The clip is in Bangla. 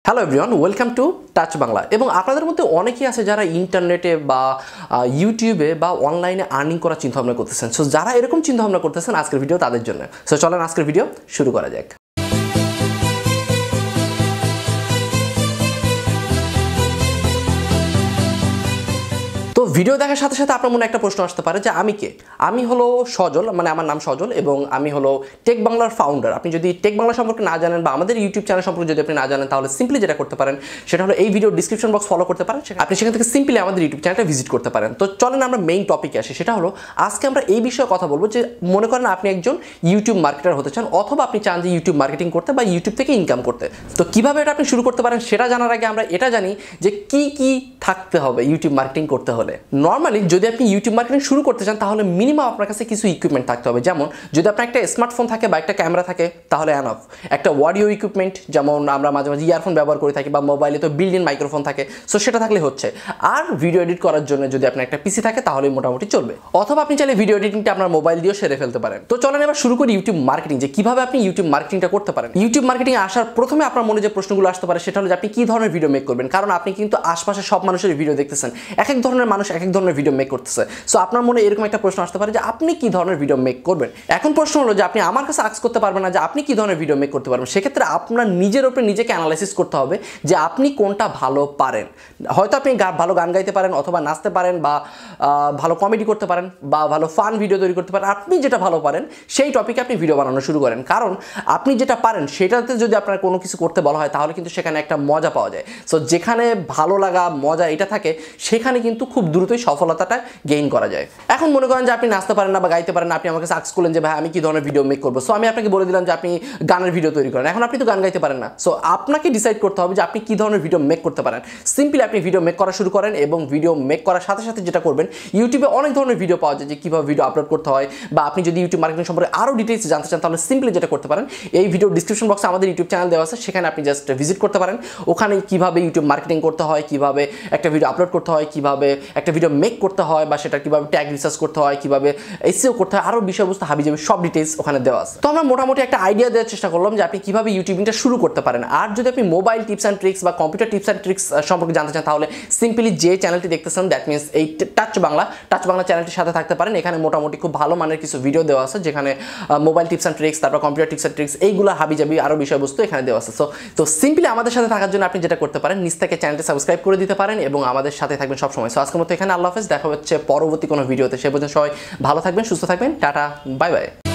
Hello everyone, welcome to touch Bangla. এবং আপনাদের মধ্যে অনেকেই আছে যারা ইন্টারনেটে বা ইউটিউবে বা অনলাইনে আর্নিং করার চিন্তাভাবনা করতেছেন। সো যারা এরকম চিন্তাভাবনা করতেছেন, আজকের ভিডিও তাদের জন্য। সো চলেন আজকের ভিডিও শুরু করা যাক। তো ভিডিও দেখার সাথে সাথে আপনার মনে একটা প্রশ্ন আসতে পারে যে আমি কে? আমি হলো সজল, মানে আমার নাম সজল এবং আমি হলো টেক বাংলার ফাউন্ডার। আপনি যদি টেক বাংলা সম্পর্কে না জানেন বা আমাদের ইউটিউব চ্যানেল সম্পর্কে যদি আপনি না জানেন, তাহলে সিম্পলি যেটা করতে পারেন সেটা হলো এই ভিডিও ডিসক্রিপশন বক্স ফলো করতে পারেন। আপনি সেখান থেকে সিম্পলি আমাদের ইউটিউব চ্যানেলটা ভিজিট করতে পারেন। তো চলেন আমরা মেইন টপিকে আসি। সেটা হলো আজকে আমরা এই বিষয়ে কথা বলবো যে মনে করেন আপনি একজন ইউটিউব মার্কেটার হতে চান, অথবা আপনি চান যে ইউটিউব মার্কেটিং করতে বা ইউটিউব থেকে ইনকাম করতে। তো কিভাবে এটা আপনি শুরু করতে পারেন সেটা জানার আগে আমরা এটা জানি যে কি কি থাকতে হবে ইউটিউব মার্কেটিং করতে হলে। নর্মালি যদি আপনি ইউটিউব মার্কেটিং শুরু করতে চান, তাহলে মিনিমাম আপনার কাছে কিছু ইকুইপমেন্ট থাকতে হবে। যেমন যদি আপনার একটা স্মার্টফোন থাকে বা একটা ক্যামেরা থাকে, তাহলে এনাফ। একটা অডিও ইকুইপমেন্ট, যেমন আমরা মাঝে মাঝে ইয়ারফোন ব্যবহার করে থাকি, বা মোবাইলে তো বিল্ট ইন মাইক্রোফোন থাকে, সো সেটা থাকলে হচ্ছে। আর ভিডিও এডিট করার জন্য যদি আপনার একটা পিসি থাকে, তাহলেই মোটামুটি চলবে। অথবা আপনি চাইলে ভিডিও এডিটিংটা আপনার মোবাইল দিয়েও সেরে ফেলতে পারেন। তো চলেন এবার শুরু করি ইউটিউব মার্কেটিং, যে কিভাবে আপনি ইউটিউব মার্কেটিংটা করতে পারেন। ইউটিউব মার্কেটিং আসার প্রথমে আপনার মনে যে প্রশ্নগুলো আসতে পারে সেটা হলো যে আপনি কি ধরনের ভিডিও মেক করবেন। কারণ আপনি কিন্তু আশপাশে সব মানুষের ভিডিও দেখতেছেন, এক এক ধরনের মানুষ এক এক ধরনের ভিডিও মেক করতেছে। সো আপনার মনে এরকম একটা প্রশ্ন আসতে পারে যে আপনি কি ধরনের ভিডিও মেক করবেন। এখন প্রশ্ন হলো যে আপনি আমার কাছে আস্ক করতে পারবেন না যে আপনি কি ধরনের ভিডিও মেক করতে পারবেন। সেক্ষেত্রে আপনার নিজের উপরে নিজেকে অ্যানালাইসিস করতে হবে যে আপনি কোনটা ভালো পারেন। হয়তো আপনি ভালো গান গাইতে পারেন, অথবা নাচতে পারেন, বা ভালো কমেডি করতে পারেন, বা ভালো ফান ভিডিও তৈরি করতে পারেন। আপনি যেটা ভালো পারেন সেই টপিকে আপনি ভিডিও বানানো শুরু করেন। কারণ আপনি যেটা পারেন সেটাতে যদি আপনার কোনো কিছু করতে বলা হয়, তাহলে কিন্তু সেখানে একটা মজা পাওয়া যায়। সো যেখানে ভালো লাগা, মজা এটা থাকে, সেখানে কিন্তু খুব দ্রুতই সফলতাটা গেইন করা যায়। এখন মনে করেন যে আপনি নাচতে পারেন না বা গাইতে পারেন না, আপনি আমাকে আস্ক করলেন যে ভাই আমি কি ধরনের ভিডিও মেক করবো। সো আমি আপনাকে বলে দিলাম যে আপনি গানের ভিডিও তৈরি করেন। এখন আপনি তো গান গাইতে পারেন না, সো আপনাকে ডিসাইড করতে হবে যে আপনি কি ধরনের ভিডিও মেক করতে পারেন। সিম্পলি আপনি ভিডিও মেক করা শুরু করেন, এবং ভিডিও মেক করার সাথে সাথে যেটা করবেন, ইউটিউবে অনেক ধরনের ভিডিও পাওয়া যায় যে কীভাবে ভিডিও আপলোড করতে হয়। বা আপনি যদি ইউটিউব মার্কেটিং সম্পর্কে আরও ডিটেলস জানতে চান, তাহলে সিম্পলি যেটা করতে পারেন, এই ভিডিও ডিসক্রিপশন বক্সে আমাদের ইউটিউব চ্যানেল দেওয়া আছে, সেখানে আপনি জাস্ট ভিজিট করতে পারেন। ওখানে কীভাবে ইউটিউব মার্কেটিং করতে হয়, কীভাবে একটা ভিডিও আপলোড করতে হয়, কীভাবে একটা ভিডিও মেক করতে হয়, বা সেটা কীভাবে ট্যাগ রিসার্চ করতে হয়, কীভাবে এসইও করতে হয়, আরও বিষয়বস্তু হাবিজাবি সব ডিটেলস ওখানে দেওয়া আছে। তো আমরা মোটামুটি একটা আইডিয়া দেওয়ার চেষ্টা করলাম যে আপনি কীভাবে ইউটিউবিংটা শুরু করতে পারেন। আর যদি আপনি মোবাইল টিপস অ্যান্ড ট্রিক্স বা কম্পিউটার টিপস অ্যান্ড ট্রিক্স সম্পর্কে জানতে চান, তাহলে সিম্পলি যে চ্যানেলটি দেখতেছেন, দ্যাট মিনস এই টাচ বাংলা চ্যানেলটির সাথে থাকতে পারেন। এখানে মোটামুটি খুব ভালো মানের কিছু ভিডিও দেওয়া আছে, যেখানে মোবাইল টিপস অ্যান্ড ট্রিক্স, তারপর কম্পিউটার টিপস অ্যান্ড ট্রিক্স, এইগুলো হাবিজাবি আরও বিষয়বস্তু এখানে দেওয়া আছে। তো সিম্পলি আমাদের সাথে থাকার জন্য আপনি যেটা করতে পারেন, নিচ থেকে চ্যানেলটি সাবস্ক্রাইব করে দিতে পারেন এবং আমাদের সাথে থাকবেন সবসময়। সো আজকের মতো এখানে আল্লাহ হাফেজ, দেখা হচ্ছে পরবর্তী কোনো ভিডিওতে। সে পর্যন্ত সবাই ভালো থাকবেন, সুস্থ থাকবেন, টাটা, বাই বাই।